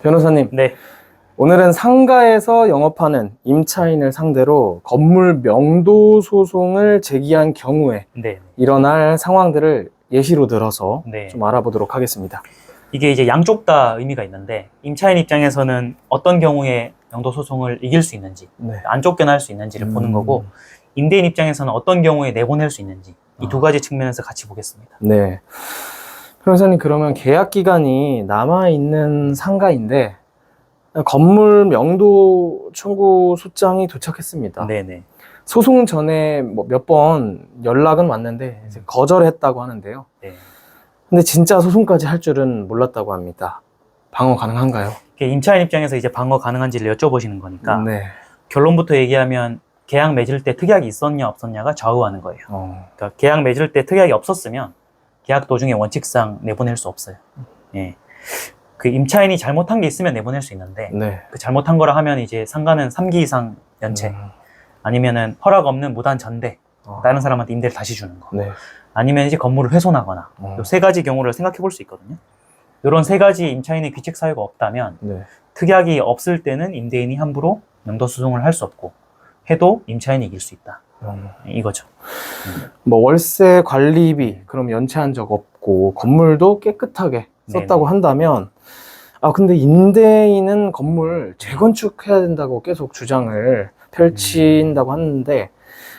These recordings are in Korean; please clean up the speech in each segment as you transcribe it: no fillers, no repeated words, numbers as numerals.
변호사님, 네. 오늘은 상가에서 영업하는 임차인을 상대로 건물 명도 소송을 제기한 경우에 네. 일어날 상황들을 예시로 들어서 네. 좀 알아보도록 하겠습니다. 이게 이제 양쪽 다 의미가 있는데, 임차인 입장에서는 어떤 경우에 양도소송을 이길 수 있는지, 네. 안 쫓겨날 수 있는지를 보는 거고, 임대인 입장에서는 어떤 경우에 내보낼 수 있는지, 이 두 가지 측면에서 같이 보겠습니다. 네. 변호사님, 그러면 계약 기간이 남아있는 상가인데 건물 명도 청구 소장이 도착했습니다. 네네. 소송 전에 뭐 몇 번 연락은 왔는데 이제 거절했다고 하는데요. 네. 근데 진짜 소송까지 할 줄은 몰랐다고 합니다. 방어 가능한가요? 이게 임차인 입장에서 이제 방어 가능한지를 여쭤보시는 거니까, 네. 결론부터 얘기하면 계약 맺을 때 특약이 있었냐 없었냐가 좌우하는 거예요. 그러니까 계약 맺을 때 특약이 없었으면 계약 도중에 원칙상 내보낼 수 없어요. 예. 그 임차인이 잘못한 게 있으면 내보낼 수 있는데, 네. 그 잘못한 거라 하면 이제 상가는 3기 이상 연체, 아니면은 허락 없는 무단 전대, 다른 사람한테 임대를 다시 주는 거, 네. 아니면 이제 건물을 훼손하거나, 요 세 가지 경우를 생각해 볼 수 있거든요. 이런 세 가지 임차인의 귀책 사유가 없다면, 네. 특약이 없을 때는 임대인이 함부로 명도소송을 할 수 없고, 해도 임차인이 이길 수 있다. 이거죠. 뭐 월세 관리비 그럼 연체한 적 없고 건물도 깨끗하게 썼다고 네네. 한다면, 근데 임대인은 건물 재건축해야 된다고 계속 주장을 펼친다고 하는데,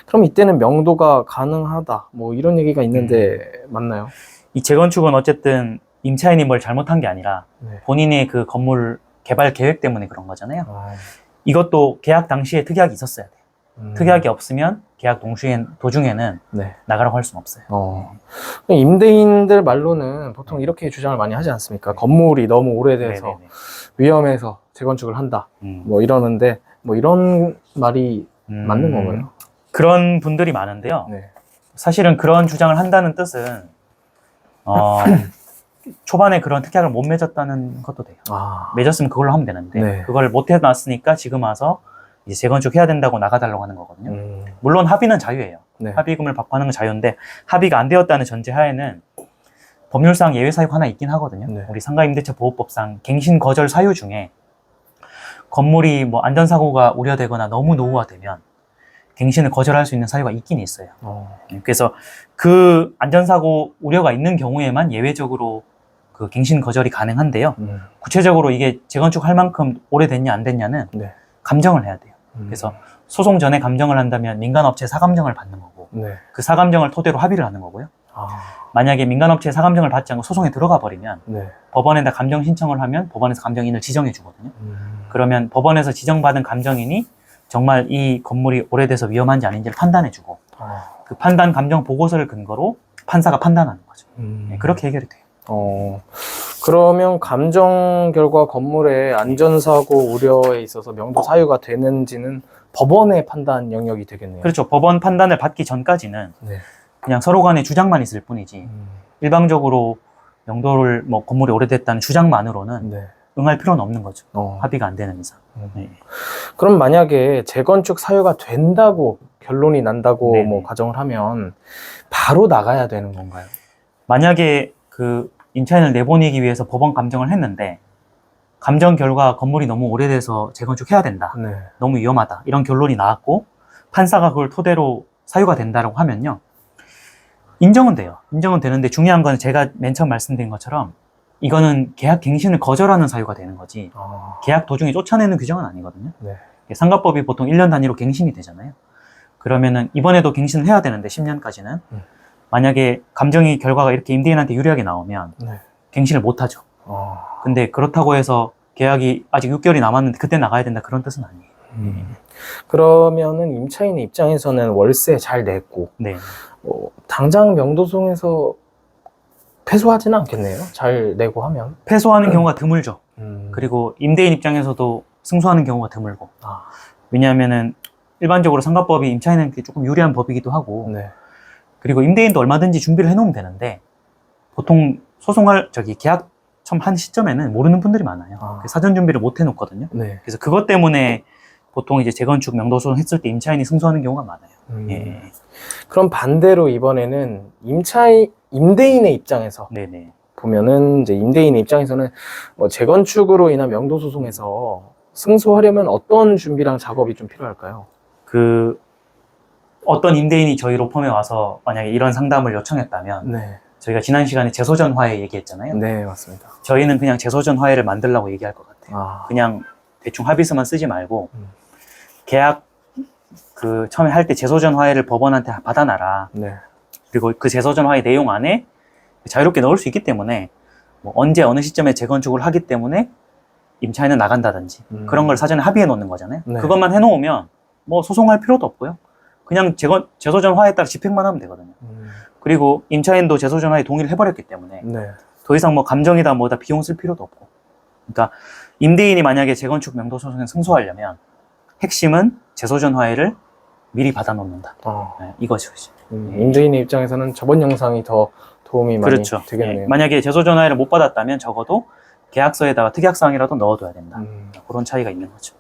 그럼 이때는 명도가 가능하다 뭐 이런 얘기가 있는데 맞나요? 이 재건축은 어쨌든 임차인이 뭘 잘못한 게 아니라 네. 본인의 그 건물 개발 계획 때문에 그런 거잖아요. 이것도 계약 당시에 특약이 있었어야 돼요. 특약이 없으면 계약 도중에는 네. 나가라고 할 수는 없어요. 임대인들 말로는 보통 이렇게 주장을 많이 하지 않습니까? 건물이 너무 오래돼서 네네네. 위험해서 재건축을 한다 뭐 이러는데, 뭐 이런 말이 맞는 건가요? 그런 분들이 많은데요. 네. 사실은 그런 주장을 한다는 뜻은 초반에 그런 특약을 못 맺었다는 것도 돼요. 맺었으면 그걸로 하면 되는데 네. 그걸 못 해놨으니까 지금 와서 이제 재건축 해야 된다고 나가달라고 하는 거거든요. 물론 합의는 자유예요. 네. 합의금을 받고 하는 건 자유인데, 합의가 안 되었다는 전제 하에는 법률상 예외 사유가 하나 있긴 하거든요. 네. 우리 상가임대차 보호법상 갱신 거절 사유 중에 건물이 뭐 안전사고가 우려되거나 너무 노후화되면 갱신을 거절할 수 있는 사유가 있긴 있어요. 그래서 그 안전사고 우려가 있는 경우에만 예외적으로 그 갱신 거절이 가능한데요. 구체적으로 이게 재건축할 만큼 오래됐냐 안 됐냐는 네. 감정을 해야 돼요. 그래서 소송 전에 감정을 한다면 민간업체 사감정을 받는 거고, 네. 그 사감정을 토대로 합의를 하는 거고요. 만약에 민간업체 사감정을 받지 않고 소송에 들어가 버리면 네. 법원에다 감정 신청을 하면 법원에서 감정인을 지정해 주거든요. 그러면 법원에서 지정받은 감정인이 정말 이 건물이 오래돼서 위험한지 아닌지를 판단해 주고, 그 판단 감정 보고서를 근거로 판사가 판단하는 거죠. 네, 그렇게 해결이 돼요. 그러면 감정 결과 건물의 안전사고 우려에 있어서 명도 사유가 되는지는 법원의 판단 영역이 되겠네요. 그렇죠. 법원 판단을 받기 전까지는 네. 그냥 서로 간의 주장만 있을 뿐이지, 일방적으로 명도를 뭐 건물이 오래됐다는 주장만으로는 네. 응할 필요는 없는 거죠. 합의가 안 되는 이상. 네. 그럼 만약에 재건축 사유가 된다고 결론이 난다고 네네. 뭐 가정을 하면 바로 나가야 되는 건가요? 만약에 그 임차인을 내보내기 위해서 법원 감정을 했는데 감정 결과 건물이 너무 오래돼서 재건축해야 된다, 네. 너무 위험하다, 이런 결론이 나왔고 판사가 그걸 토대로 사유가 된다고 하면요, 인정은 돼요. 인정은 되는데 중요한 건 제가 맨 처음 말씀드린 것처럼 이거는 계약 갱신을 거절하는 사유가 되는 거지 계약 도중에 쫓아내는 규정은 아니거든요. 네. 상가법이 보통 1년 단위로 갱신이 되잖아요. 그러면은 이번에도 갱신을 해야 되는데 10년까지는 만약에 감정이 결과가 이렇게 임대인한테 유리하게 나오면 네. 갱신을 못 하죠. 근데 그렇다고 해서 계약이 아직 6개월이 남았는데 그때 나가야 된다, 그런 뜻은 아니에요. 그러면은 임차인의 입장에서는 월세 잘 냈고, 네. 당장 명도소송에서 패소하지는 않겠네요. 잘 내고 하면. 패소하는 경우가 드물죠. 그리고 임대인 입장에서도 승소하는 경우가 드물고. 왜냐하면은 일반적으로 상가법이 임차인한테 조금 유리한 법이기도 하고, 네. 그리고 임대인도 얼마든지 준비를 해놓으면 되는데 보통 계약 처음 한 시점에는 모르는 분들이 많아요. 사전 준비를 못 해놓거든요. 네. 그래서 그것 때문에 보통 이제 재건축 명도소송 했을 때 임차인이 승소하는 경우가 많아요. 예. 그럼 반대로 이번에는 임대인의 입장에서 네네. 보면은 이제 임대인의 입장에서는 뭐 재건축으로 인한 명도 소송에서 승소하려면 어떤 준비랑 작업이 좀 필요할까요? 그 어떤 임대인이 저희 로펌에 와서 만약에 이런 상담을 요청했다면 네, 저희가 지난 시간에 재소전 화해 얘기했잖아요. 네, 맞습니다. 저희는 그냥 재소전 화해를 만들라고 얘기할 것 같아요. 아, 그냥 대충 합의서만 쓰지 말고 음. 계약 그 처음에 할 때 재소전 화해를 법원한테 받아놔라. 네, 그리고 그 재소전 화해 내용 안에 자유롭게 넣을 수 있기 때문에 뭐 언제 어느 시점에 재건축을 하기 때문에 임차인은 나간다든지 그런 걸 사전에 합의해 놓는 거잖아요. 네. 그것만 해놓으면 뭐 소송할 필요도 없고요. 그냥 재소전 화해에 따라 집행만 하면 되거든요. 그리고 임차인도 재소전 화해 동의를 해버렸기 때문에 네, 더 이상 뭐 감정이다 뭐다 비용 쓸 필요도 없고. 그러니까 임대인이 만약에 재건축 명도 소송에 승소하려면 핵심은 재소전 화해를 미리 받아놓는다. 네, 이것이죠. 임대인의 입장에서는 저번 영상이 더 도움이 많이 그렇죠. 되겠네요. 예, 만약에 재소전 화해를 못 받았다면 적어도 계약서에다가 특약사항이라도 넣어둬야 된다. 그런 차이가 있는 거죠.